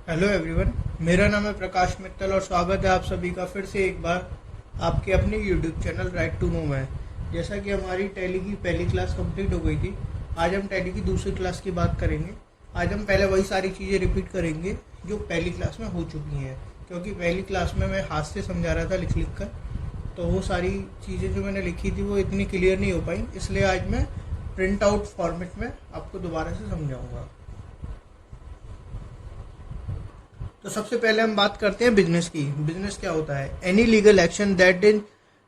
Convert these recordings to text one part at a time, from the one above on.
Hello everyone, मेरा नाम है प्रकाश मित्तल और स्वागत है आप सभी का फिर से एक बार आपके अपने YouTube channel right to know में। जैसा कि हमारी टैली की पहली क्लास कंप्लीट हो गई थी, आज हम टैली की दूसरी क्लास की बात करेंगे। आज हम पहले वही सारी चीज़ें रिपीट करेंगे जो पहली क्लास में हो चुकी हैं, क्योंकि पहली क्लास में मैं हाथ से समझा रहा था लिख कर, तो वो सारी चीज़ें जो मैंने लिखी थी वो इतनी क्लियर नहीं हो पाई, इसलिए आज मैं प्रिंट आउट फॉर्मेट में आपको दोबारा से समझाऊँगा। तो सबसे पहले हम बात करते हैं बिजनेस की। बिजनेस क्या होता है? Any legal action that is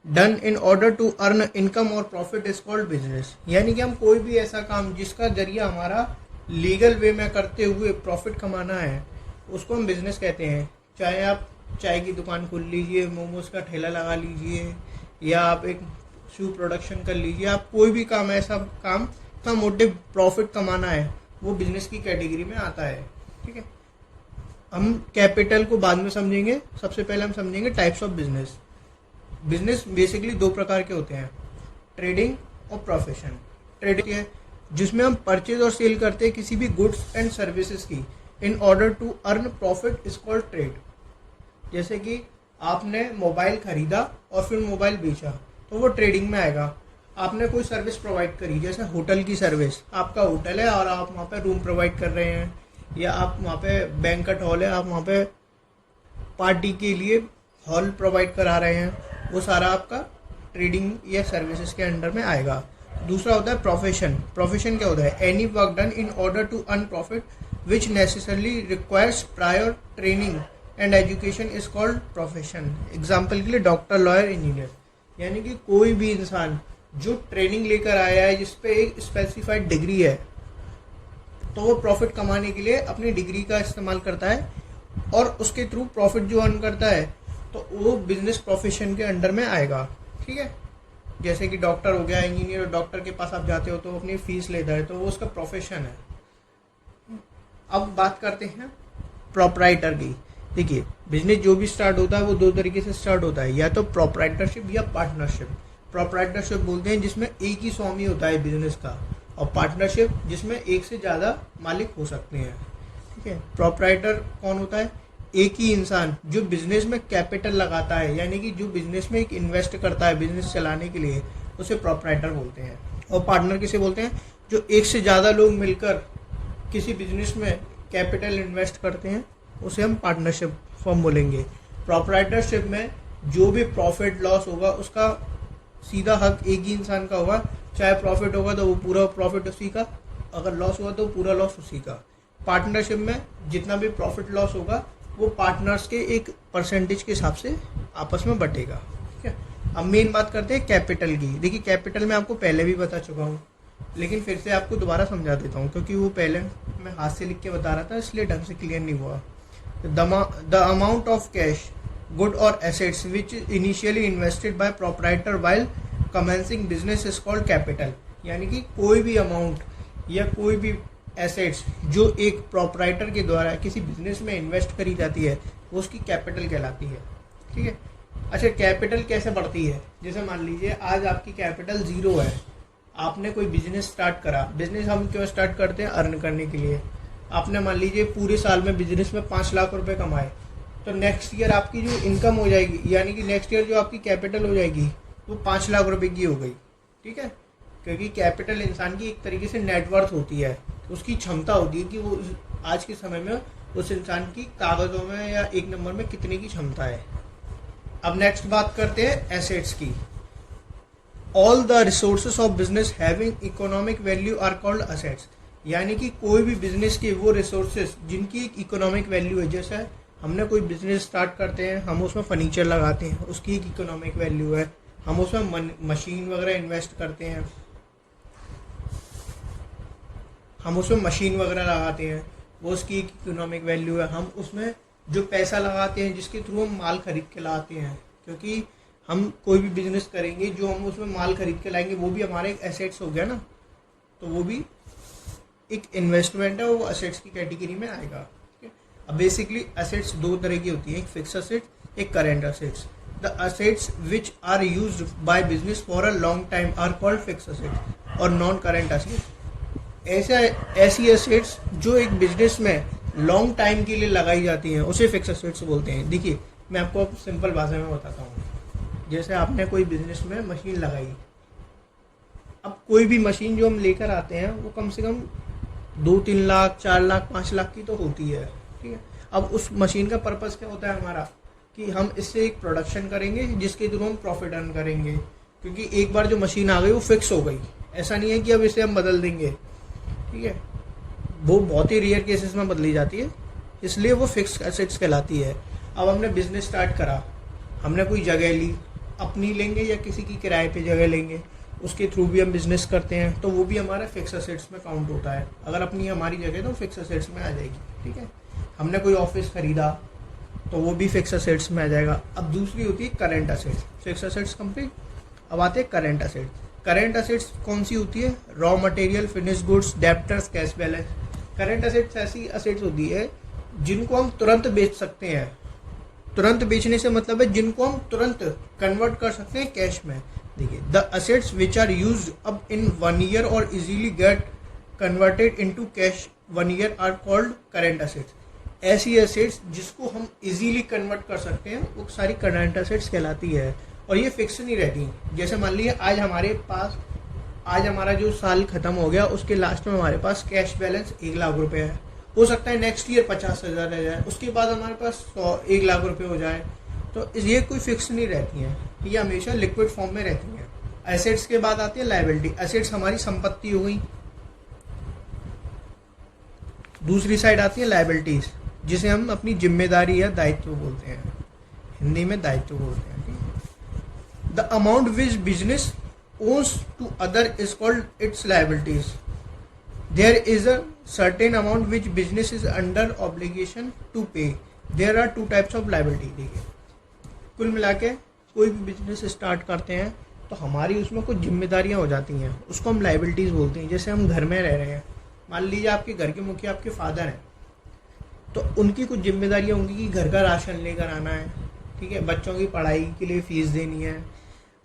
done in order to earn income और प्रॉफिट इज कॉल्ड बिजनेस। यानी कि हम कोई भी ऐसा काम जिसका जरिया हमारा लीगल वे में करते हुए प्रॉफिट कमाना है, उसको हम बिजनेस कहते हैं। चाहे आप चाय की दुकान खोल लीजिए, मोमोज का ठेला लगा लीजिए, या आप एक शू प्रोडक्शन कर लीजिए, आप कोई भी काम ऐसा काम का मोटिव प्रॉफिट कमाना है, वो बिजनेस की कैटेगरी में आता है। ठीक है, हम कैपिटल को बाद में समझेंगे। सबसे पहले हम समझेंगे types of business. Business basically दो प्रकार के होते हैं, ट्रेडिंग और प्रोफेशन। ट्रेडिंग है जिसमें हम परचेज और सेल करते हैं किसी भी गुड्स एंड सर्विसेज की in order to earn profit is called trade. जैसे कि आपने मोबाइल खरीदा और फिर मोबाइल बेचा, तो वो ट्रेडिंग में आएगा। आपने कोई सर्विस प्रोवाइड करी, जैसे होटल की सर्विस, आपका होटल है और आप वहाँ पे रूम प्रोवाइड कर रहे हैं, या आप वहाँ पे बैंक्वेट हॉल है, आप वहाँ पे पार्टी के लिए हॉल प्रोवाइड करा रहे हैं, वो सारा आपका ट्रेडिंग या सर्विसेज के अंडर में आएगा। दूसरा होता है प्रोफेशन। प्रोफेशन क्या होता है? Any work done in order to earn profit which necessarily requires prior training and education is called profession. Example के लिए डॉक्टर, लॉयर, इंजीनियर। यानी कि कोई भी इंसान जो ट्रेनिंग लेकर आया है जिसपे एक स्पेसिफाइड डिग्री है, तो वो प्रॉफिट कमाने के लिए अपनी डिग्री का इस्तेमाल करता है और उसके थ्रू प्रॉफिट जो अर्न करता है, तो वो बिजनेस प्रोफेशन के अंडर में आएगा। ठीक है, जैसे कि डॉक्टर हो गया, इंजीनियर, डॉक्टर के पास आप जाते हो तो वो अपनी फीस लेता है, तो वो उसका प्रोफेशन है। अब बात करते हैं प्रोपराइटर की। देखिए, बिजनेस जो भी स्टार्ट होता है वो दो तरीके से स्टार्ट होता है, या तो प्रोपराइटरशिप या पार्टनरशिप। प्रोपराइटरशिप बोलते हैं जिसमें एक ही स्वामी होता है बिजनेस का, और पार्टनरशिप जिसमें एक से ज़्यादा मालिक हो सकते हैं। ठीक है, प्रोपराइटर कौन होता है? एक ही इंसान जो बिजनेस में कैपिटल लगाता है, यानी कि जो बिजनेस में एक इन्वेस्ट करता है बिजनेस चलाने के लिए, उसे प्रोपराइटर बोलते हैं। और पार्टनर किसे बोलते हैं? जो एक से ज़्यादा लोग मिलकर किसी बिजनेस में कैपिटल इन्वेस्ट करते हैं, उसे हम पार्टनरशिप फॉर्म बोलेंगे। प्रोपराइटरशिप में जो भी प्रॉफिट लॉस होगा उसका सीधा हक एक ही इंसान का होगा। चाहे प्रॉफिट होगा तो वो पूरा प्रॉफिट उसी का, अगर लॉस हुआ तो पूरा लॉस उसी का। पार्टनरशिप में जितना भी प्रॉफिट लॉस होगा वो पार्टनर्स के एक परसेंटेज के हिसाब से आपस में बटेगा। ठीक है, अब मेन बात करते हैं कैपिटल की। देखिए, कैपिटल मैं आपको पहले भी बता चुका हूँ, लेकिन फिर से आपको दोबारा समझा देता हूँ, क्योंकि वो पहले मैं हाथ से लिख के बता रहा था इसलिए ढंग से क्लियर नहीं हुआ। The amount of cash, good और assets which initially invested by proprietor while commencing business is called capital. यानी कि कोई भी अमाउंट या कोई भी एसेट्स जो एक प्रोपराइटर के द्वारा किसी बिजनेस में इन्वेस्ट करी जाती है, वो उसकी कैपिटल कहलाती है। ठीक है, अच्छा, कैपिटल कैसे बढ़ती है? जैसे मान लीजिए आज आपकी कैपिटल 0 है, आपने कोई बिजनेस स्टार्ट करा। बिजनेस हम क्यों स्टार्ट करते हैं? अर्न करने के लिए। आपने मान लीजिए पूरे साल में बिजनेस में 5 लाख रुपए कमाए, तो नेक्स्ट ईयर आपकी जो इनकम हो जाएगी, यानी कि नेक्स्ट ईयर जो आपकी कैपिटल हो जाएगी वो 5 लाख रुपए की हो गई। ठीक है, क्योंकि कैपिटल इंसान की एक तरीके से नेटवर्थ होती है, उसकी क्षमता होती है कि वो आज के समय में उस इंसान की कागजों में या एक नंबर में कितने की क्षमता है। अब नेक्स्ट बात करते हैं एसेट्स की। All the resources of business having economic value are called assets. यानी कि कोई भी बिजनेस के वो रिसोर्सेस जिनकी एक इकोनॉमिक वैल्यू है, जैसे हमने कोई बिजनेस स्टार्ट करते हैं, हम उसमें फर्नीचर लगाते हैं, उसकी एक इकोनॉमिक वैल्यू है। हम उसमें मशीन वगैरह इन्वेस्ट करते हैं, हम उसमें मशीन वगैरह लगाते हैं, वो उसकी एक इकोनॉमिक वैल्यू है। हम उसमें जो पैसा लगाते हैं, जिसके थ्रू हम माल खरीद के लाते हैं, क्योंकि हम कोई भी बिजनेस करेंगे, जो हम उसमें माल खरीद के लाएंगे वो भी हमारे एक एसेट्स हो गया ना, तो वो भी एक इन्वेस्टमेंट है, वो एसेट्स की कैटेगरी में आएगा। अब बेसिकली एसेट्स दो तरह की होती है, एक फिक्स एसेट, एक current assets. The assets which are used by business for a long time are called fix asset और नॉन करेंट एसेट्स। ऐसी एसेट्स जो एक बिजनेस में लॉन्ग टाइम के लिए लगाई जाती हैं उसे फिक्स एसेट्स बोलते हैं। देखिए मैं आपको अब सिंपल भाषा में बताता हूँ। जैसे आपने कोई बिजनेस में मशीन लगाई, अब कोई भी मशीन जो हम लेकर आते हैं वो कम से कम 2-3 लाख 4 लाख 5 लाख की तो होती है, ठीक है। अब उस मशीन का पर्पस क्या होता है हमारा, कि हम इससे एक प्रोडक्शन करेंगे जिसके थ्रू हम प्रॉफिट अर्न करेंगे, क्योंकि एक बार जो मशीन आ गई वो फिक्स हो गई, ऐसा नहीं है कि अब इसे हम बदल देंगे, ठीक है। वो बहुत ही रेयर केसेस में बदली जाती है, इसलिए वो फिक्स एसेट्स कहलाती है। अब हमने बिजनेस स्टार्ट करा, हमने कोई जगह ली, अपनी लेंगे या किसी की किराए पे जगह लेंगे, उसके थ्रू भी हम बिजनेस करते हैं, तो वो भी हमारा फिक्स एसेट्स में काउंट होता है। अगर अपनी हमारी जगह तो फिक्स एसेट्स में आ जाएगी, ठीक है। हमने कोई ऑफिस खरीदा तो वो भी फिक्स एसेट्स में आ जाएगा। अब दूसरी होती है current assets. Fix assets complete, अब आते हैं करंट एसेट्स। करंट एसेट्स कौन सी होती है, raw material, finish goods, debtors, cash balance. Current assets ऐसी एसेट्स होती है जिनको हम तुरंत बेच सकते हैं। तुरंत बेचने से मतलब है जिनको हम तुरंत कन्वर्ट कर सकते हैं कैश में। देखिए, the assets which are used up in 1 year और easily get converted into cash 1 year are called current assets. ऐसी एसेट्स जिसको हम इजीली कन्वर्ट कर सकते हैं वो सारी करंट एसेट्स कहलाती है, और ये फिक्स नहीं रहती। जैसे मान लीजिए आज हमारा जो साल खत्म हो गया, उसके लास्ट में हमारे पास कैश बैलेंस 1 लाख रुपए है। हो सकता है नेक्स्ट ईयर 50,000 रह जाए, उसके बाद हमारे पास 1 लाख रुपए हो जाए, तो ये कोई फिक्स नहीं रहती हैं, ये हमेशा लिक्विड फॉर्म में रहती हैं। एसेट्स के बाद आती है लायबिलिटी। एसेट्स हमारी संपत्ति हो गई। दूसरी साइड आती है लायबिलिटीज, जिसे हम अपनी जिम्मेदारी या दायित्व बोलते हैं, हिंदी में दायित्व बोलते हैं। The amount which business owes to other is called its liabilities. There is a certain amount which business is under obligation to pay. There are 2 types of liability. देखिए, कुल मिला के कोई भी बिजनेस स्टार्ट करते हैं तो हमारी उसमें कुछ जिम्मेदारियां हो जाती हैं, उसको हम लाइबिलिटीज बोलते हैं। जैसे हम घर में रह रहे हैं, मान लीजिए आपके घर के मुखिया आपके फादर हैं, तो उनकी कुछ जिम्मेदारियां होंगी कि घर का राशन लेकर आना है, ठीक है, बच्चों की पढ़ाई के लिए फीस देनी है,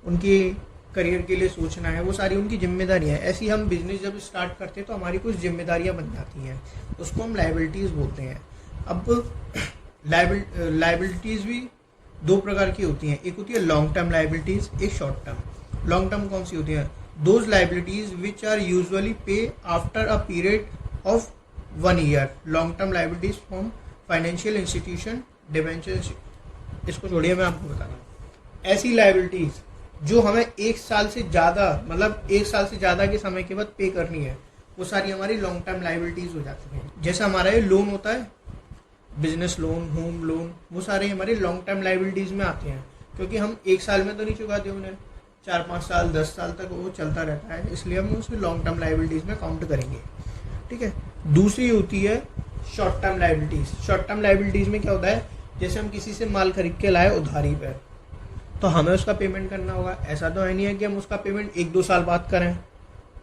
उनकी करियर के लिए सोचना है, वो सारी उनकी जिम्मेदारियां हैं। ऐसी हम बिजनेस जब स्टार्ट करते हैं तो हमारी कुछ जिम्मेदारियां बन जाती हैं, उसको हम लायबिलिटीज बोलते हैं। अब लायबिलिटीज भी 2 प्रकार की होती हैं, एक होती है लॉन्ग टर्म लायबिलिटीज, एक शॉर्ट टर्म। लॉन्ग टर्म कौन सी होती है, those liabilities which are usually pay after a period of 1 year. Long term liabilities from financial institution, debenture. इसको छोड़िए, मैं आपको बता रहा हूँ। ऐसी लायबिलिटीज जो हमें 1 साल से ज़्यादा, मतलब 1 साल से ज़्यादा के समय के बाद पे करनी है, वो सारी हमारी लॉन्ग टर्म लायबिलिटीज हो जाती हैं। जैसे हमारा ये लोन होता है, बिजनेस लोन, होम लोन, वो सारे हमारे लॉन्ग टर्म लायबिलिटीज में आते हैं, क्योंकि हम 1 साल में तो नहीं चुकाते उन्हें, 4-5 साल 10 साल तक वो चलता रहता है, इसलिए हम उसे लॉन्ग टर्म लायबिलिटीज में काउंट करेंगे, ठीक है। दूसरी होती है short term liabilities. Short term liabilities में क्या होता है, जैसे हम किसी से माल खरीद के लाए उधारी पर, तो हमें उसका पेमेंट करना होगा। ऐसा तो है नहीं है कि हम उसका पेमेंट 1-2 साल बाद करें,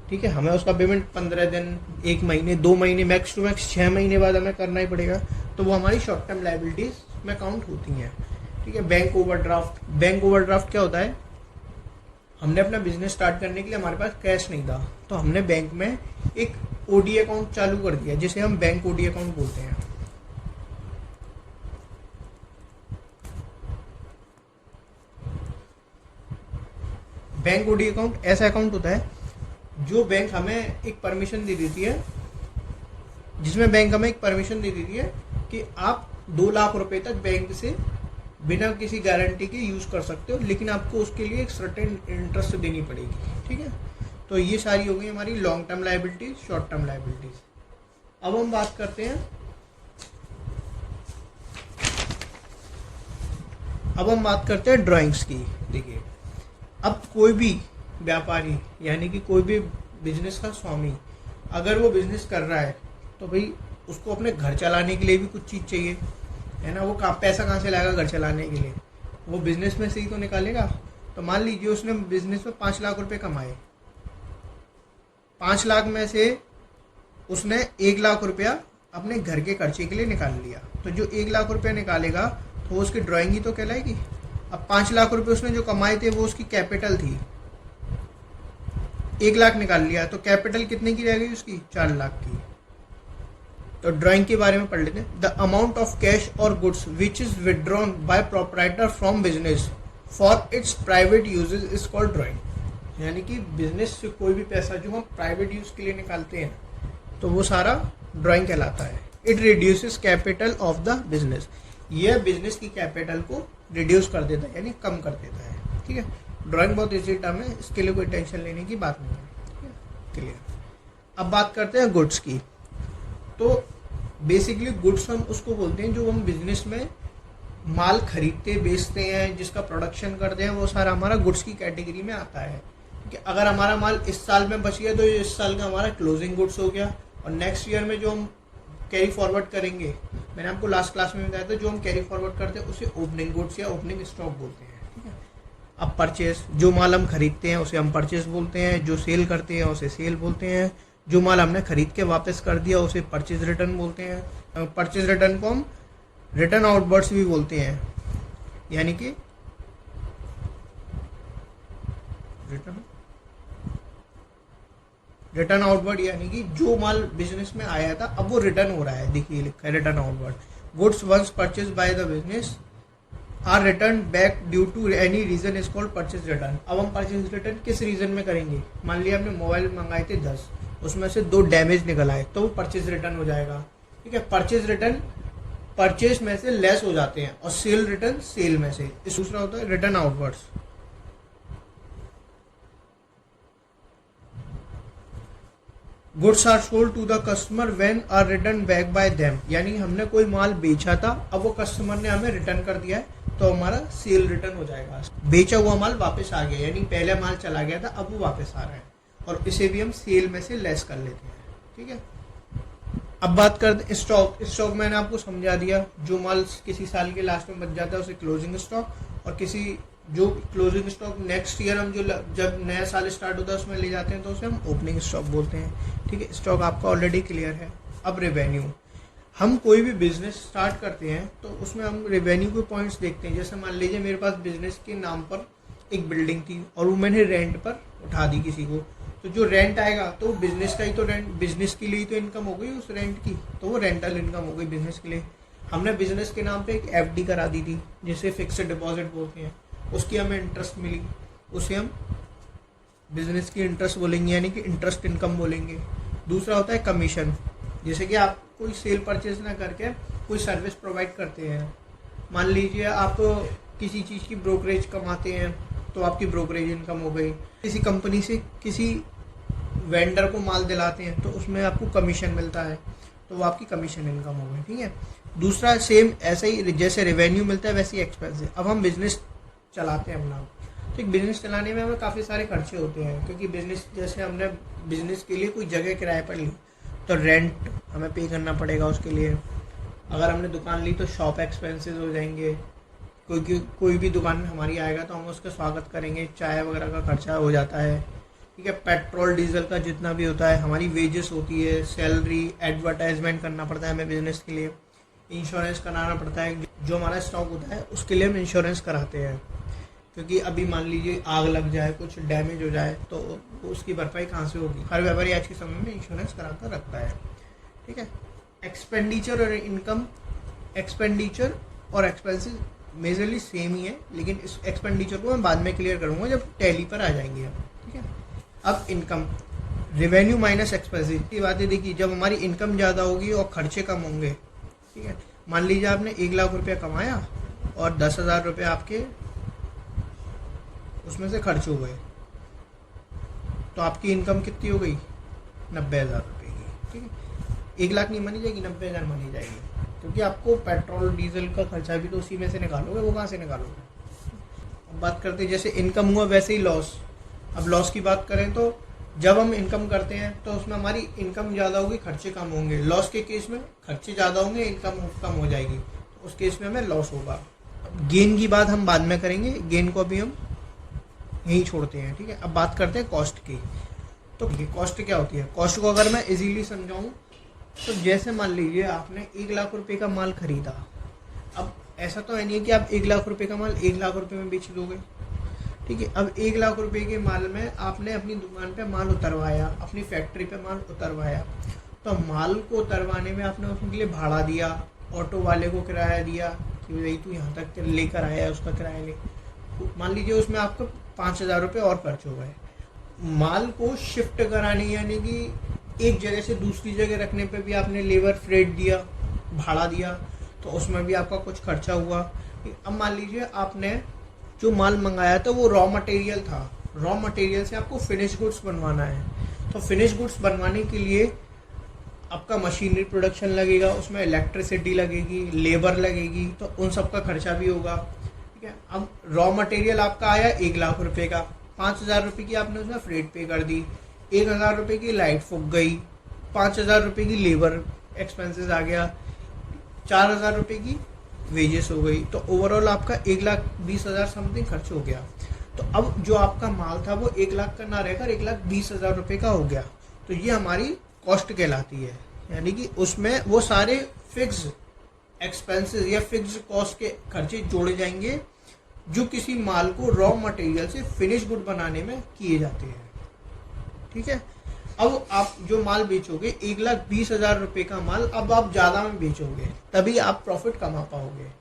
ठीक है, हमें उसका पेमेंट 15 दिन, 1 महीने, 2 महीने, मैक्स टू मैक्स 6 महीने बाद हमें करना ही पड़ेगा, तो वो हमारी शॉर्ट टर्म लायबिलिटीज में काउंट होती हैं, ठीक है। Bank overdraft. बैंक ओवरड्राफ्ट क्या होता है, हमने अपना बिजनेस स्टार्ट करने के लिए हमारे पास कैश नहीं था, तो हमने बैंक में एक ओडी अकाउंट चालू कर दिया, जिसे हम बैंक ओडी अकाउंट बोलते हैं। बैंक ओडी अकाउंट ऐसा अकाउंट होता है जो बैंक हमें एक परमिशन दे देती है, जिसमें बैंक हमें एक परमिशन दे देती है कि आप 2 लाख रुपए तक बैंक से बिना किसी गारंटी के यूज कर सकते हो, लेकिन आपको उसके लिए एक सर्टेन इंटरेस्ट देनी पड़ेगी, ठीक है। तो ये सारी हो गई हमारी long term liabilities, short term liabilities. अब हम बात करते हैं ड्राइंग्स की। देखिए, अब कोई भी व्यापारी यानी कि कोई भी बिजनेस का स्वामी अगर वो बिजनेस कर रहा है तो भाई उसको अपने घर चलाने के लिए भी कुछ चीज़ चाहिए, है ना। वो पैसा कहाँ से लाएगा घर चलाने के लिए, वो बिजनेस में से ही तो निकालेगा। तो मान लीजिए उसने बिजनेस में 5 लाख रुपए कमाए, 5 लाख में से उसने 1 लाख रुपया अपने घर के खर्चे के लिए निकाल लिया, तो जो 1 लाख रुपया निकालेगा तो वो उसकी ड्राइंग ही तो कहलाएगी। अब 5 लाख रुपए उसने जो कमाए थे वो उसकी कैपिटल थी, 1 लाख निकाल लिया तो कैपिटल कितने की रह गई उसकी, 4 लाख की। तो ड्राइंग के बारे में पढ़ लेते हैं। द अमाउंट ऑफ कैश और goods which is withdrawn by proprietor from business for its private usages is called drawing. यानी कि बिजनेस से कोई भी पैसा जो हम प्राइवेट यूज के लिए निकालते हैं तो वो सारा ड्राइंग कहलाता है। It reduces capital of the business. यह बिजनेस की कैपिटल को रिड्यूस कर देता है यानी कम कर देता है। ठीक है, ड्राइंग बहुत इजी टर्म है, इसके लिए कोई टेंशन लेने की बात नहीं है। क्लियर। अब बात करते हैं गुड्स की। तो बेसिकली गुड्स हम उसको बोलते हैं जो हम बिजनेस में माल खरीदते बेचते हैं, जिसका प्रोडक्शन करते हैं, वो सारा हमारा गुड्स की कैटेगरी में आता है। कि अगर हमारा माल इस साल में बच गया तो ये इस साल का हमारा क्लोजिंग गुड्स हो गया, और नेक्स्ट ईयर में जो हम कैरी फॉरवर्ड करेंगे, मैंने आपको लास्ट क्लास में बताया था, जो हम कैरी फॉरवर्ड करते हैं उसे ओपनिंग गुड्स या ओपनिंग स्टॉक बोलते हैं। ठीक है। अब परचेस, जो माल हम खरीदते हैं उसे हम परचेस बोलते हैं, जो सेल करते हैं उसे सेल बोलते हैं, जो माल हमने खरीद के वापस कर दिया उसे परचेज रिटर्न बोलते हैं। परचेज रिटर्न को हम रिटर्न आउटवर्ड्स भी बोलते हैं, यानी कि रिटर्न आउटवर्ड, यानी कि जो माल बिजनेस में आया था अब वो रिटर्न हो रहा है। देखिए लिखा है return outward. Goods once purchase by the business are return back due to any reason is called purchase return. अब हम परचेज रिटर्न किस रीजन में करेंगे? मान लिया हमने मोबाइल मंगाए थे 10, उसमें से 2 डैमेज निकल आए तो वो परचेज रिटर्न हो जाएगा। ठीक है। परचेज रिटर्न परचेज में से लेस हो जाते हैं और सेल रिटर्न सेल में से। इस दूसरा होता है return outwards. Goods are sold to the customer when are return back by them. यानी हमने कोई माल बेचा था, अब वो कस्टमर ने हमें रिटर्न कर दिया है तो हमारा सेल रिटर्न हो जाएगा। बेचा हुआ माल वापस आ गया, यानी पहले माल चला गया था अब वो वापस आ रहा है, और इसे भी हम सेल में से लेस कर लेते हैं। ठीक है। अब बात करते हैं स्टॉक। स्टॉक मैंने आपको समझा दिया, जो माल किसी साल के लास्ट में बच जाता है उसे क्लोजिंग स्टॉक, और किसी जो क्लोजिंग स्टॉक नेक्स्ट ईयर हम जो जब नया साल स्टार्ट होता है उसमें ले जाते हैं तो उसे हम ओपनिंग स्टॉक बोलते हैं। ठीक है। स्टॉक आपका ऑलरेडी क्लियर है। अब रेवेन्यू। हम कोई भी बिजनेस स्टार्ट करते हैं तो उसमें हम रेवेन्यू के पॉइंट्स देखते हैं। जैसे मान लीजिए मेरे पास बिजनेस के नाम पर एक बिल्डिंग थी और वो मैंने रेंट पर उठा दी किसी को, तो जो रेंट आएगा तो बिजनेस का ही तो रेंट, बिजनेस के लिए तो इनकम हो गई उस रेंट की, तो वो रेंटल इनकम हो गई बिजनेस के लिए। हमने बिजनेस के नाम पे एक एफडी करा दी थी जिसे फिक्स्ड डिपॉजिट बोलते हैं, उसकी हमें इंटरेस्ट मिली, उसे हम बिजनेस की इंटरेस्ट बोलेंगे, यानी कि इंटरेस्ट इनकम बोलेंगे। दूसरा होता है कमीशन। जैसे कि आप कोई सेल परचेज ना करके कोई सर्विस प्रोवाइड करते हैं, मान लीजिए आप किसी चीज़ की ब्रोकरेज कमाते हैं तो आपकी ब्रोकरेज इनकम हो गई। किसी कंपनी से किसी वेंडर को माल दिलाते हैं तो उसमें आपको कमीशन मिलता है, तो वो आपकी कमीशन इनकम हो गई। ठीक है। दूसरा सेम ऐसे ही जैसे रेवेन्यू मिलता है वैसे ही एक्सपेंस है। अब हम बिजनेस चलाते हैं अपना, तो एक बिजनेस चलाने में हमें काफ़ी सारे खर्चे होते हैं, क्योंकि बिजनेस जैसे हमने बिजनेस के लिए कोई जगह किराए पर ली तो रेंट हमें पे करना पड़ेगा उसके लिए। अगर हमने दुकान ली तो शॉप एक्सपेंसेस हो जाएंगे, कोई भी दुकान में हमारी आएगा तो हम उसका स्वागत करेंगे, चाय वगैरह का खर्चा हो जाता है। ठीक है। पेट्रोल डीजल का जितना भी होता है, हमारी वेजेस होती है, सैलरी, एडवर्टाइजमेंट करना पड़ता है हमें बिजनेस के लिए, इंश्योरेंस कराना पड़ता है। जो हमारा स्टॉक होता है उसके लिए हम इंश्योरेंस कराते हैं, क्योंकि अभी मान लीजिए आग लग जाए, कुछ डैमेज हो जाए तो उसकी भरपाई कहाँ से होगी? हर व्यापारी आज के समय में इंश्योरेंस करा कर रखता है। ठीक है। एक्सपेंडिचर और इनकम, एक्सपेंडिचर और एक्सपेंसेस मेजरली सेम ही है, लेकिन इस एक्सपेंडिचर को मैं बाद में क्लियर करूंगा जब टैली पर आ जाएंगे हम। ठीक है। अब इनकम, रेवेन्यू माइनस एक्सपेंसेस की बातें देखिए। जब हमारी इनकम ज़्यादा होगी और खर्चे कम होंगे, ठीक है, मान लीजिए आपने 1 लाख रुपया कमाया और 10,000 रुपये आपके उसमें से खर्च हो गए, तो आपकी इनकम कितनी हो गई? 90,000 रुपये की। ठीक है। 1 लाख नहीं मानी जाएगी, 90,000 मानी जाएगी, क्योंकि आपको पेट्रोल डीजल का खर्चा भी तो उसी में से निकालोगे, वो कहाँ से निकालोगे? अब बात करते हैं जैसे इनकम हुआ वैसे ही लॉस। अब लॉस की बात करें तो जब हम इनकम करते हैं तो उसमें हमारी इनकम ज़्यादा होगी, खर्चे कम होंगे। लॉस के केस में खर्चे ज़्यादा होंगे, इनकम कम हो जाएगी, तो उस केस में हमें लॉस होगा। गेन की बात हम बाद में करेंगे, गेन को अभी हम यहीं छोड़ते हैं। ठीक है। अब बात करते हैं कॉस्ट की। तो कॉस्ट क्या होती है? कॉस्ट को अगर मैं इजीली समझाऊं तो जैसे मान लीजिए आपने 1 लाख रुपए का माल खरीदा। अब ऐसा तो है नहीं है कि आप 1 लाख रुपए का माल 1 लाख रुपए में बेच दोगे। ठीक है। अब 1 लाख रुपए के माल में आपने अपनी दुकान पे माल उतरवाया, अपनी फैक्ट्री पे माल उतरवाया, तो माल को उतरवाने में आपने उसके लिए भाड़ा दिया, ऑटो वाले को किराया दिया कि भाई तू यहाँ तक लेकर आया, उसका किराया ले, मान लीजिए उसमें आपको 5,000 रुपये और खर्च हो गए। माल को शिफ्ट कराने यानी कि एक जगह से दूसरी जगह रखने पे भी आपने लेबर फ्रेट दिया, भाड़ा दिया, तो उसमें भी आपका कुछ खर्चा हुआ। अब मान लीजिए आपने जो माल मंगाया था वो रॉ मटेरियल था, रॉ मटेरियल से आपको फिनिश गुड्स बनवाना है, तो फिनिश गुड्स बनवाने के लिए आपका मशीनरी प्रोडक्शन लगेगा, उसमें इलेक्ट्रिसिटी लगेगी, लेबर लगेगी, तो उन सब का खर्चा भी होगा। ठीक है, अब रॉ मटेरियल आपका आया 1 लाख रुपए का, 5,000 रुपये की आपने उसमें फ्रेट पे कर दी, 1,000 रुपये की लाइट फूक गई, 5,000 रुपये की लेबर एक्सपेंसेस आ गया, 4,000 रुपये की वेजेस हो गई, तो ओवरऑल आपका 1,20,000 समथिंग खर्च हो गया। तो अब जो आपका माल था वो 1 लाख का ना रहकर 1,20,000 रुपये का हो गया, तो ये हमारी कॉस्ट कहलाती है। यानी कि उसमें वो सारे फिक्स एक्सपेंसेस या फिक्स कॉस्ट के खर्चे जोड़े जाएंगे जो किसी माल को रॉ मटेरियल से फिनिश गुड बनाने में किए जाते हैं। ठीक है, अब आप जो माल बेचोगे 1,20,000 रुपये का माल अब आप ज़्यादा में बेचोगे, तभी आप प्रॉफिट कमा पाओगे।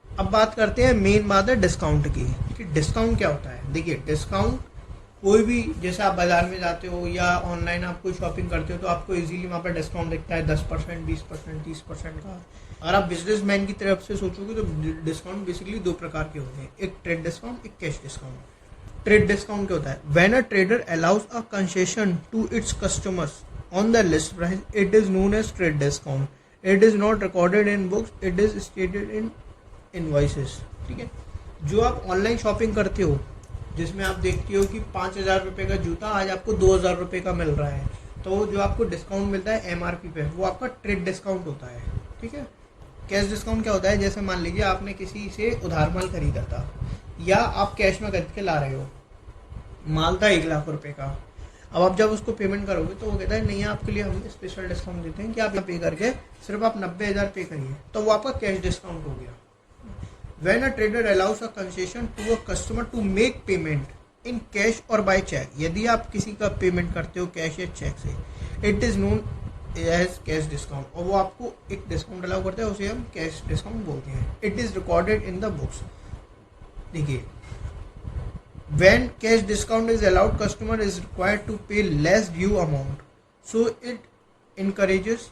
अब बात करते हैं मेन बात है डिस्काउंट की, कि डिस्काउंट क्या होता है। देखिए, डिस्काउंट कोई भी, जैसे आप बाजार में जाते हो या ऑनलाइन आप कोई शॉपिंग करते हो तो आपको इजीली वहाँ पर डिस्काउंट दिखता है 10%, 20%, 30% का। अगर आप बिजनेसमैन की तरफ से सोचोगे तो डिस्काउंट बेसिकली 2 प्रकार के होते हैं, एक ट्रेड डिस्काउंट, एक कैश डिस्काउंट। ट्रेड डिस्काउंट क्या होता है? When a trader allows a concession to its customers on the list price, it is known as trade discount. It is not recorded in books, it is stated in invoices. ठीक है, जो आप online shopping करते हो जिसमें आप देखते हो कि 5,000 रुपये का जूता आज आपको 2,000 रुपये का मिल रहा है, तो जो आपको डिस्काउंट मिलता है MRP पे, वो आपका ट्रेड डिस्काउंट होता है। ठीक है, कैश डिस्काउंट क्या होता है? जैसे मान लीजिए आपने किसी से उधार माल खरीदा था या आप कैश में खरीद के ला रहे हो, माल था 1 लाख रुपये का। अब आप जब उसको पेमेंट करोगे तो वो कहता है नहीं, आपके लिए हम स्पेशल डिस्काउंट देते हैं कि आप पे करके सिर्फ आप 90,000 पे करिए, तो वो आपका कैश डिस्काउंट हो गया। When a trader allows a concession to a customer to make payment in cash or by check, यदि आप किसी का पेमेंट करते हो कैश या चेक से, it is known as cash discount, और वो आपको एक डिस्काउंट अलाउ करता है, उसे हम कैश डिस्काउंट बोलते हैं। It is recorded in the books। देखिए, when cash discount is allowed, customer is required to pay less due amount, so it encourages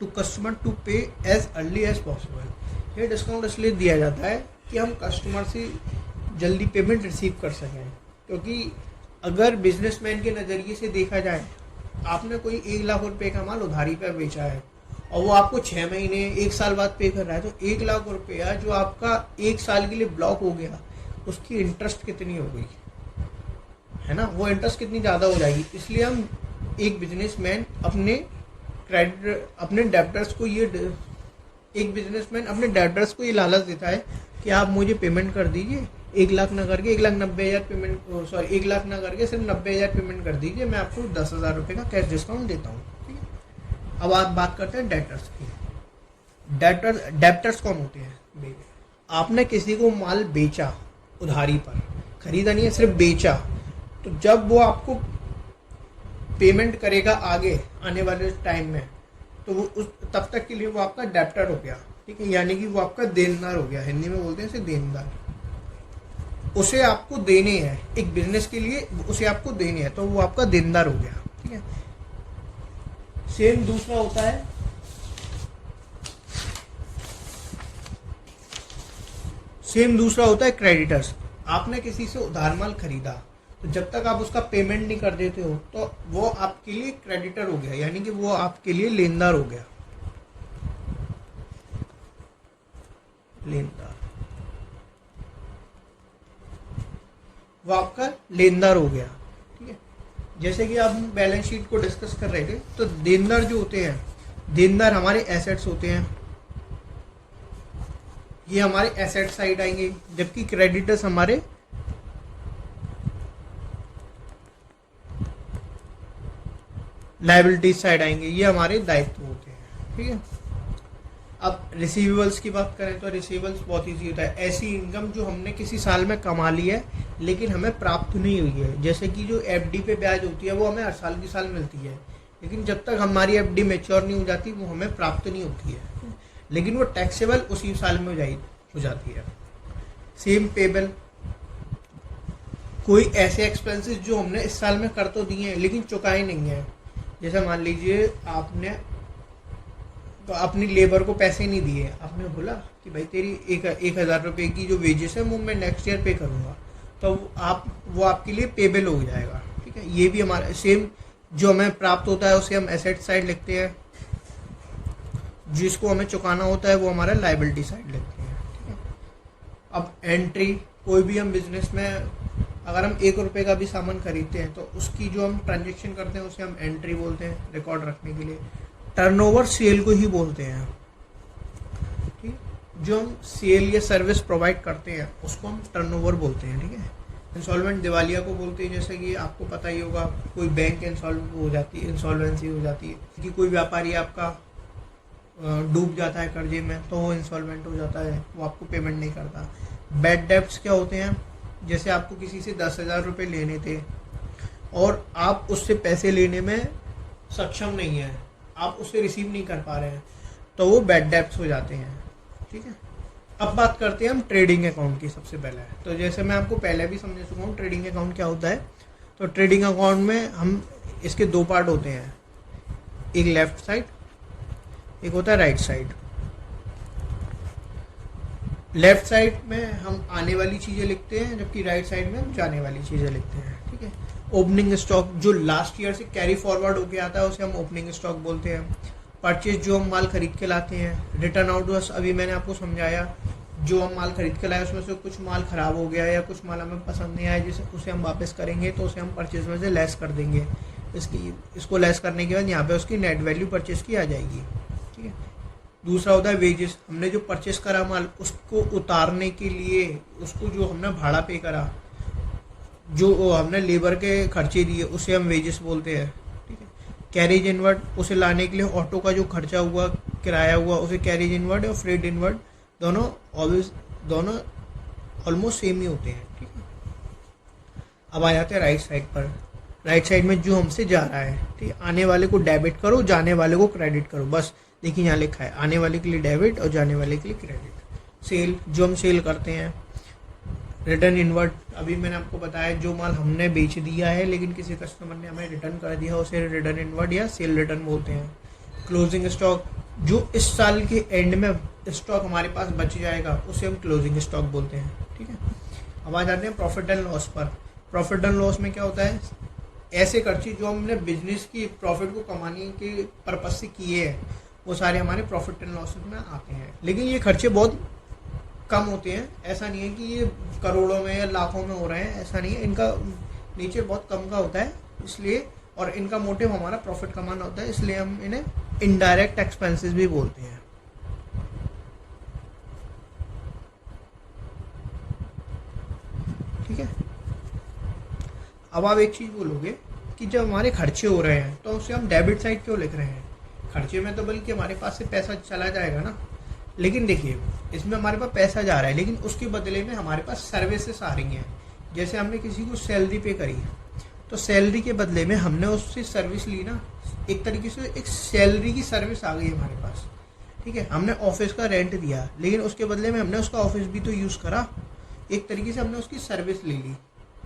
to customer to pay as early as possible। ये discount इसलिए दिया जाता है कि हम customer से जल्दी पेमेंट रिसीव कर सकें, क्योंकि अगर बिजनेसमैन के नज़रिए से देखा जाए, आपने कोई 1 लाख रुपए का माल उधारी पर बेचा है और वो आपको 6 महीने 1 साल बाद पे कर रहा है, तो 1 लाख रुपया जो आपका 1 साल के लिए ब्लॉक हो गया, उसकी इंटरेस्ट कितनी हो गई है ना, वो इंटरेस्ट कितनी ज़्यादा हो जाएगी। इसलिए हम एक बिजनेसमैन अपने डेब्टर्स को ये लालच देता है कि आप मुझे पेमेंट कर दीजिए, 1 लाख ना करके 1,90,000 पेमेंट, सॉरी 1 लाख ना करके सिर्फ 90,000 पेमेंट कर दीजिए, मैं आपको 10,000 रुपये का कैश डिस्काउंट देता हूँ। ठीक है, अब आप बात करते हैं डेटर्स की। डेटर्स कौन होते हैं? आपने किसी को माल बेचा उधारी पर, खरीदा नहीं है, सिर्फ बेचा, तो जब वो आपको पेमेंट करेगा आगे आने वाले टाइम में, तो वो तब तक के लिए वो आपका डेप्टर हो गया। ठीक है, यानी कि वो आपका देनदार हो गया, हिंदी में बोलते हैं इसे देनदार। उसे आपको देने हैं, एक बिजनेस के लिए उसे आपको देने हैं, तो वो आपका देनदार हो गया। ठीक है, सेम दूसरा होता है क्रेडिटर्स। आपने किसी से उधार माल खरीदा, तो जब तक आप उसका पेमेंट नहीं कर देते हो तो वो आपके लिए क्रेडिटर हो गया, यानी कि वो आपके लिए लेनदार हो गया। वो आपका लेनदार हो गया। ठीक है, जैसे कि आप बैलेंस शीट को डिस्कस कर रहे थे, तो देनदार जो होते हैं, देनदार हमारे एसेट्स होते हैं, ये हमारे एसेट साइड आएंगे, जबकि क्रेडिटर्स हमारे लायबिलिटी साइड आएंगे, ये हमारे दायित्व होते हैं। ठीक है, अब रिसीवेबल्स की बात करें तो रिसीवेबल्स बहुत ईजी होता है, ऐसी इनकम जो हमने किसी साल में कमा ली है लेकिन हमें प्राप्त नहीं हुई है। जैसे कि जो FD पे ब्याज होती है वो हमें हर साल की साल मिलती है, लेकिन जब तक हमारी एफडी मैच्योर नहीं हो जाती वो हमें प्राप्त नहीं होती है, लेकिन वो टैक्सेबल उसी साल में हो जाती है। सेम पेबल, कोई ऐसे एक्सपेंसेस जो हमने इस साल में कर तो दिए हैं लेकिन चुकाए नहीं है। जैसे मान लीजिए आपने तो अपनी लेबर को पैसे नहीं दिए, आपने बोला कि भाई तेरी 1,000 रुपये की जो वेजेस है वो मैं नेक्स्ट ईयर पे करूँगा, तो वो आपके लिए पेबल हो जाएगा। ठीक है, ये भी हमारा सेम जो हमें प्राप्त होता है उसे हम एसेट साइड लिखते हैं, जिसको हमें चुकाना होता है वो हमारा लायबिलिटी साइड लिखते हैं। ठीक है, अब एंट्री, कोई भी हम बिजनेस में अगर हम 1 रुपये का भी सामान खरीदते हैं तो उसकी जो हम ट्रांजेक्शन करते हैं उसे हम एंट्री बोलते हैं, रिकॉर्ड रखने के लिए। टर्नओवर सेल को ही बोलते हैं। ठीक, जो हम सेल या सर्विस प्रोवाइड करते हैं उसको हम टर्नओवर बोलते हैं। ठीक है, इंसॉल्वेंट दिवालिया को बोलते हैं, जैसे कि आपको पता ही होगा कोई बैंक इंसॉल्वेंसी हो जाती है कि कोई व्यापारी आपका डूब जाता है कर्जे में तो वो इंसॉल्वेंट हो जाता है, वो आपको पेमेंट नहीं करता। बैड डेब्ट्स क्या होते हैं, जैसे आपको किसी से 10,000 रुपये लेने थे और आप उससे पैसे लेने में सक्षम नहीं है, आप उससे रिसीव नहीं कर पा रहे हैं, तो वो बैड डेब्ट्स हो जाते हैं। ठीक है, अब बात करते हैं हम ट्रेडिंग अकाउंट की। सबसे पहले तो जैसे मैं आपको पहले भी समझा चुका हूँ ट्रेडिंग अकाउंट क्या होता है। तो ट्रेडिंग अकाउंट में हम इसके 2 पार्ट होते हैं, एक लेफ्ट साइड, एक होता है राइट साइड। लेफ्ट साइड में हम आने वाली चीज़ें लिखते हैं, जबकि राइट साइड में हम जाने वाली चीज़ें लिखते हैं। ठीक है, ओपनिंग स्टॉक जो लास्ट ईयर से कैरी फॉरवर्ड होके आता है उसे हम ओपनिंग स्टॉक बोलते हैं। परचेज जो हम माल खरीद के लाते हैं। रिटर्न आउट बस अभी मैंने आपको समझाया, जो हम माल खरीद के लाए उसमें से कुछ माल ख़राब हो गया या कुछ माल हमें पसंद नहीं आया जिसे उसे हम वापस करेंगे तो उसे हम परचेज में से लेस कर देंगे। इसको लेस करने के बाद यहाँ पे उसकी नेट वैल्यू परचेज की आ जाएगी। ठीक है, दूसरा होता है वेजेस, हमने जो परचेस करा माल उसको उतारने के लिए उसको जो हमने भाड़ा पे करा, जो हमने लेबर के खर्चे दिए उसे हम वेजेस बोलते हैं। ठीक है, कैरेज इनवर्ड, उसे लाने के लिए ऑटो का जो खर्चा हुआ, किराया हुआ, उसे कैरेज इनवर्ड और फ्रेट इनवर्ड दोनों ऑलमोस्ट सेम ही होते हैं। ठीक है, अब आ जाते हैं राइट साइड पर। राइट साइड में जो हमसे जा रहा है, ठीक है, आने वाले को डेबिट करो, जाने वाले को क्रेडिट करो, बस देखिए यहाँ लिखा है आने वाले के लिए डेबिट और जाने वाले के लिए क्रेडिट। सेल, जो हम सेल करते हैं। रिटर्न इनवर्ड, अभी मैंने आपको बताया जो माल हमने बेच दिया है लेकिन किसी कस्टमर ने हमें रिटर्न कर दिया उसे रिटर्न इनवर्ड या सेल रिटर्न बोलते हैं। क्लोजिंग स्टॉक, जो इस साल के एंड में स्टॉक हमारे पास बच जाएगा उसे हम क्लोजिंग स्टॉक बोलते हैं। ठीक है, अब आ जाते हैं प्रॉफिट एंड लॉस पर। प्रॉफिट एंड लॉस में क्या होता है, ऐसे खर्चे जो हमने बिजनेस की प्रॉफिट को कमाने के पर्पज से किए हैं वो सारे हमारे प्रॉफिट एंड लॉस में आते हैं। लेकिन ये खर्चे बहुत कम होते हैं, ऐसा नहीं है कि ये करोड़ों में या लाखों में हो रहे हैं, ऐसा नहीं है, इनका नेचर बहुत कम का होता है इसलिए, और इनका मोटिव हमारा प्रॉफिट कमाना होता है, इसलिए हम इन्हें इनडायरेक्ट एक्सपेंसेस भी बोलते हैं। ठीक है, अब आप एक चीज बोलोगे कि जब हमारे खर्चे हो रहे हैं तो उसे हम डेबिट साइड क्यों लिख रहे हैं, खर्चे में तो बल्कि हमारे पास से पैसा चला जाएगा ना। लेकिन देखिए इसमें हमारे पास पैसा जा रहा है लेकिन उसके बदले में हमारे पास सर्विसेज आ रही हैं। जैसे हमने किसी को सैलरी पे करी तो सैलरी के बदले में हमने उससे सर्विस ली ना, एक तरीके से एक सैलरी की सर्विस आ गई हमारे पास। ठीक है, हमने ऑफिस का रेंट दिया लेकिन उसके बदले में हमने उसका ऑफिस भी तो यूज़ करा, एक तरीके से हमने उसकी सर्विस ले ली,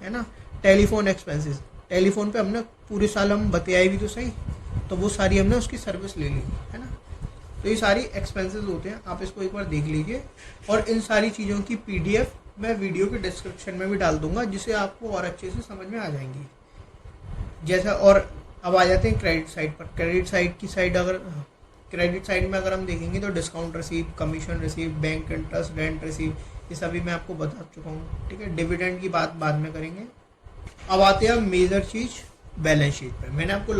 है ना। टेलीफोन एक्सपेंसेस, टेलीफोन पे हमने पूरे साल हम बतियाए भी तो सही, तो वो सारी हमने उसकी सर्विस ले ली, है ना। तो ये सारी एक्सपेंसेस होते हैं, आप इसको एक बार देख लीजिए। और इन सारी चीज़ों की PDF मैं वीडियो के डिस्क्रिप्शन में भी डाल दूंगा जिससे आपको और अच्छे से समझ में आ जाएंगी। जैसा, और अब आ जाते हैं क्रेडिट साइड पर। क्रेडिट साइड की साइड क्रेडिट साइड में अगर हम देखेंगे तो discount receive, commission receive, bank interest, rent receive, ये सभी मैं आपको बता चुका हूँ। ठीक है, डिविडेंड की बात बाद में करेंगे। अब आते हैं मेजर चीज़ बैलेंस शीट पर। मैंने आपको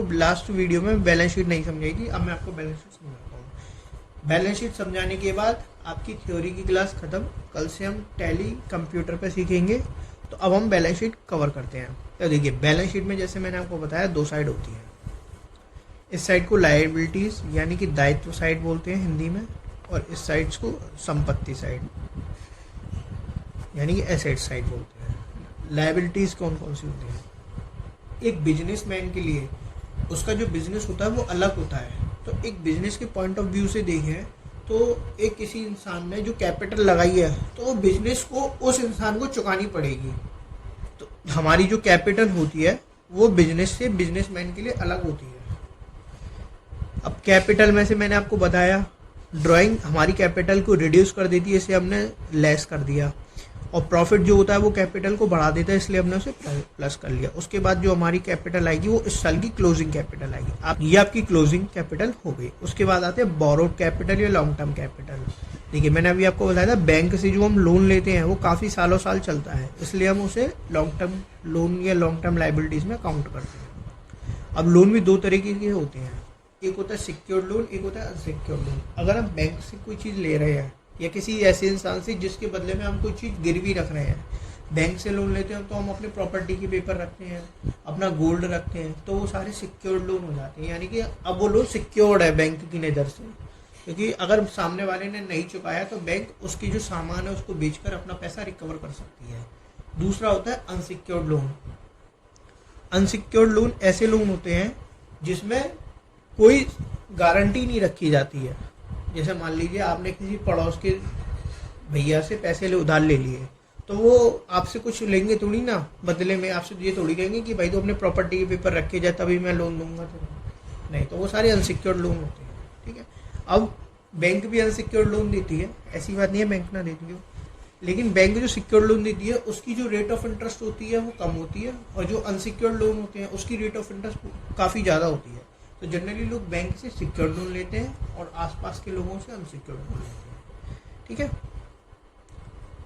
लास्ट वीडियो में बैलेंस शीट नहीं समझाई थी, अब मैं आपको बैलेंस शीट समझाता हूँ। बैलेंस शीट समझाने के बाद आपकी थ्योरी की क्लास खत्म, कल से हम टैली कंप्यूटर पे सीखेंगे। तो अब हम बैलेंस शीट कवर करते हैं। तो देखिए बैलेंस शीट में जैसे मैंने आपको बताया 2 साइड होती है। इस साइड को लायबिलिटीज यानी कि दायित्व साइड बोलते हैं हिंदी में, और इस साइड को संपत्ति साइड यानी कि एसेट साइड बोलते हैं। लायबिलिटीज कौन कौन सी होती हैं, एक बिजनेसमैन के लिए उसका जो बिजनेस होता है वो अलग होता है। तो एक बिजनेस के पॉइंट ऑफ व्यू से देखें तो एक किसी इंसान ने जो कैपिटल लगाई है तो बिजनेस को उस इंसान को चुकानी पड़ेगी। तो हमारी जो कैपिटल होती है वो बिजनेस से बिजनेसमैन के लिए अलग होती है। अब कैपिटल में से मैंने आपको बताया ड्राइंग हमारी कैपिटल को रिड्यूस कर देती है, इसे हमने लेस कर दिया। और प्रॉफिट जो होता है वो कैपिटल को बढ़ा देता है, इसलिए हमने उसे प्लस कर लिया। उसके बाद जो हमारी कैपिटल आएगी वो इस साल की क्लोजिंग कैपिटल आएगी। आप ये आपकी क्लोजिंग कैपिटल हो गई। उसके बाद आते हैं बोरोड कैपिटल या लॉन्ग टर्म कैपिटल। देखिए मैंने अभी आपको बताया था बैंक से जो हम लोन लेते हैं वो काफ़ी सालों साल चलता है, इसलिए हम उसे लॉन्ग टर्म लोन या लॉन्ग टर्म लाइबिलिटीज़ में काउंट करते हैं। अब लोन भी दो तरीके के होते हैं, एक होता है सिक्योर्ड लोन, एक होता है अनसिक्योर्ड लोन। अगर हम बैंक से कोई चीज़ ले रहे हैं या किसी ऐसे इंसान से जिसके बदले में हम कोई चीज़ गिरवी रख रहे हैं, बैंक से लोन लेते हैं तो हम अपने प्रॉपर्टी के पेपर रखते हैं, अपना गोल्ड रखते हैं, तो वो सारे सिक्योर्ड लोन हो जाते हैं। यानी कि अब वो लोन सिक्योर्ड है बैंक की नज़र से, क्योंकि अगर सामने वाले ने नहीं चुकाया तो बैंक उसकी जो सामान है उसको बेचकर अपना पैसा रिकवर कर सकती है। दूसरा होता है अनसिक्योर्ड लोन। अनसिक्योर्ड लोन ऐसे लोन होते हैं जिसमें कोई गारंटी नहीं रखी जाती है। जैसे मान लीजिए आपने किसी पड़ोस के भैया से पैसे उधार ले लिए, तो वो आपसे कुछ लेंगे थोड़ी ना, बदले में आपसे ये थोड़ी कहेंगे कि भाई तो अपने प्रॉपर्टी के पेपर रखे जाए तभी मैं लोन दूंगा, तो नहीं, तो वो सारे अनसिक्योर्ड लोन होते हैं। ठीक है, अब बैंक भी अनसिक्योर्ड लोन देती है, ऐसी बात नहीं है बैंक ना देती हो, लेकिन बैंक जो सिक्योर्ड लोन देती है उसकी जो रेट ऑफ इंटरेस्ट होती है वो कम होती है, और जो अनसिक्योर्ड लोन होते हैं उसकी रेट ऑफ इंटरेस्ट काफ़ी ज़्यादा होती है। तो जनरली लोग बैंक से सिक्योर्ड लोन लेते हैं और आसपास के लोगों से अनसिक्योर्ड लोन लेते हैं। ठीक है,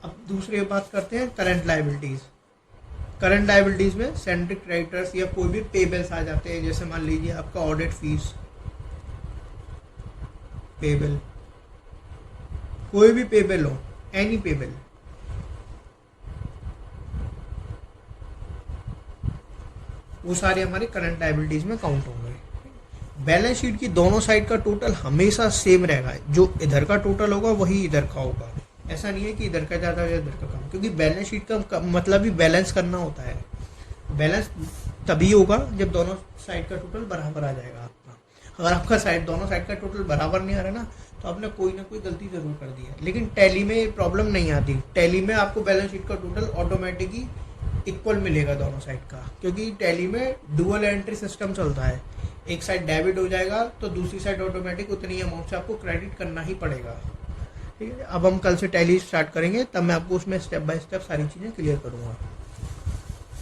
अब दूसरी बात करते हैं करंट लायबिलिटीज़। करंट लायबिलिटीज़ में सेंट्रिक क्रेडिटर्स या कोई भी पेबल्स आ जाते हैं। जैसे मान लीजिए आपका ऑडिट फीस पेबल, कोई भी पेबल हो, एनी पेबल, वो सारे हमारे करंट लायबिलिटीज में काउंट होंगे। बैलेंस शीट की दोनों साइड का टोटल हमेशा सेम रहेगा, जो इधर का टोटल होगा वही इधर का होगा। ऐसा नहीं है कि इधर का ज़्यादा या इधर का कम, क्योंकि बैलेंस शीट का मतलब ही बैलेंस करना होता है। बैलेंस तभी होगा जब दोनों साइड का टोटल बराबर आ जाएगा आपका। अगर आपका दोनों साइड का टोटल बराबर नहीं आ रहा ना, तो आपने कोई ना कोई गलती जरूर कर दी है। लेकिन टैली में ये प्रॉब्लम नहीं आती। टैली में आपको बैलेंस शीट का टोटल ऑटोमेटिकली इक्वल मिलेगा दोनों साइड का, क्योंकि टैली में डुअल एंट्री सिस्टम चलता है। एक साइड डेबिट हो जाएगा तो दूसरी साइड ऑटोमेटिक उतनी अमाउंट से आपको क्रेडिट करना ही पड़ेगा। ठीक है, अब हम कल से टैली स्टार्ट करेंगे, तब मैं आपको उसमें स्टेप बाय स्टेप सारी चीज़ें क्लियर करूँगा।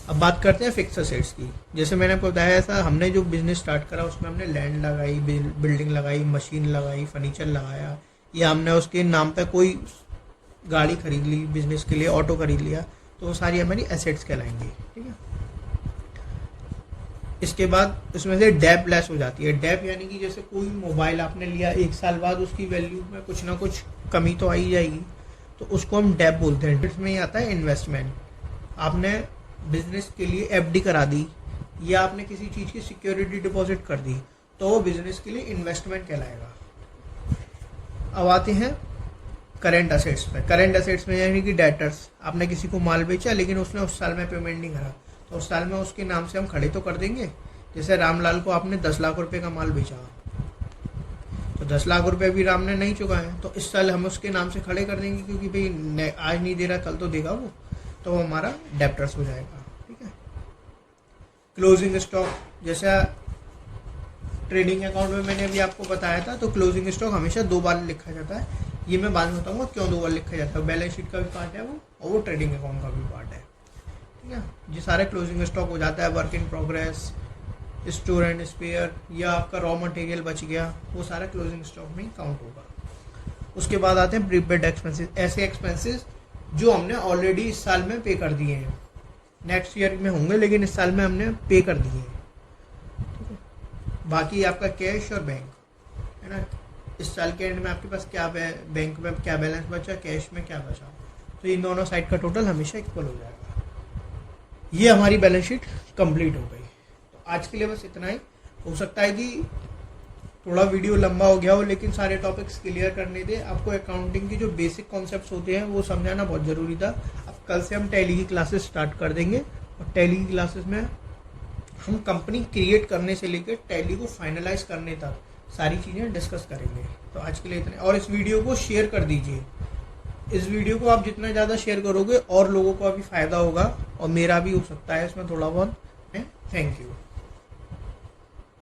अब बात करते हैं फिक्स असेट्स की। जैसे मैंने आपको बताया था, हमने जो बिजनेस स्टार्ट करा उसमें हमने लैंड लगाई, बिल्डिंग लगाई, मशीन लगाई, फर्नीचर लगाया, या हमने उसके नाम पे कोई गाड़ी खरीद ली बिजनेस के लिए, ऑटो खरीद लिया, तो वो सारी हमारी एसेट्स कहलाएंगी। ठीक है, इसके बाद इसमें से डेप लेस हो जाती है। डेप यानी कि जैसे कोई मोबाइल आपने लिया, एक साल बाद उसकी वैल्यू में कुछ ना कुछ कमी तो आई जाएगी, तो उसको हम डेप बोलते हैं। इसमें ही आता है इन्वेस्टमेंट। आपने बिजनेस के लिए एफडी करा दी या आपने किसी चीज़ की सिक्योरिटी डिपॉजिट कर दी, तो वो बिजनेस के लिए इन्वेस्टमेंट कहलाएगा। अब आते हैं करंट असेट्स में। करंट असेट्स में यानी कि डेटर्स, आपने किसी को माल बेचा लेकिन उसने उस साल में पेमेंट नहीं करा, तो उस साल में उसके नाम से हम खड़े तो कर देंगे। जैसे रामलाल को आपने 10 लाख रुपए का माल बेचा, तो 10 लाख रुपए भी राम ने नहीं चुकाए, तो इस साल हम उसके नाम से खड़े कर देंगे, क्योंकि भाई आज नहीं दे रहा कल तो देगा वो, तो वो हमारा डेप्टर्स हो जाएगा। ठीक है, क्लोजिंग स्टॉक, जैसा ट्रेडिंग अकाउंट में मैंने अभी आपको बताया था, तो क्लोजिंग स्टॉक हमेशा 2 बार लिखा जाता है। ये मैं बाद में बताऊंगा क्यों 2 बार लिखा जाता है। बैलेंस शीट का भी पार्ट है वो, और वो ट्रेडिंग अकाउंट का भी पार्ट है। ठीक है, ये सारे क्लोजिंग स्टॉक हो जाता है। Work in progress, store and spare, या आपका रॉ मटेरियल बच गया, वो सारा क्लोजिंग स्टॉक में ही काउंट होगा। उसके बाद आते हैं प्रीपेड एक्सपेंसेस, ऐसे एक्सपेंसेस जो हमने ऑलरेडी इस साल में पे कर दिए हैं, नेक्स्ट ईयर में होंगे लेकिन इस साल में हमने पे कर दिए हैं। ठीक है, बाकी आपका कैश और बैंक है ना, इस साल के एंड में आपके पास क्या बैंक में क्या बैलेंस बचा, कैश में क्या बचा, तो इन दोनों साइड का टोटल हमेशा इक्वल हो जाएगा। ये हमारी बैलेंस शीट कंप्लीट हो गई। तो आज के लिए बस इतना ही। हो सकता है कि थोड़ा वीडियो लंबा हो गया हो, लेकिन सारे टॉपिक्स क्लियर करने दे। आपको अकाउंटिंग की जो बेसिक कॉन्सेप्ट्स होते हैं वो समझाना बहुत ज़रूरी था। अब कल से हम टैली की क्लासेस स्टार्ट कर देंगे, और टैली की क्लासेस में हम कंपनी क्रिएट करने से लेकर टैली को फाइनलाइज करने तक सारी चीज़ें डिस्कस करेंगे। तो आज के लिए इतने, और इस वीडियो को शेयर कर दीजिए। इस वीडियो को आप जितना ज़्यादा शेयर करोगे और लोगों को अभी फ़ायदा होगा, और मेरा भी हो सकता है इसमें थोड़ा बहुत। Thank you.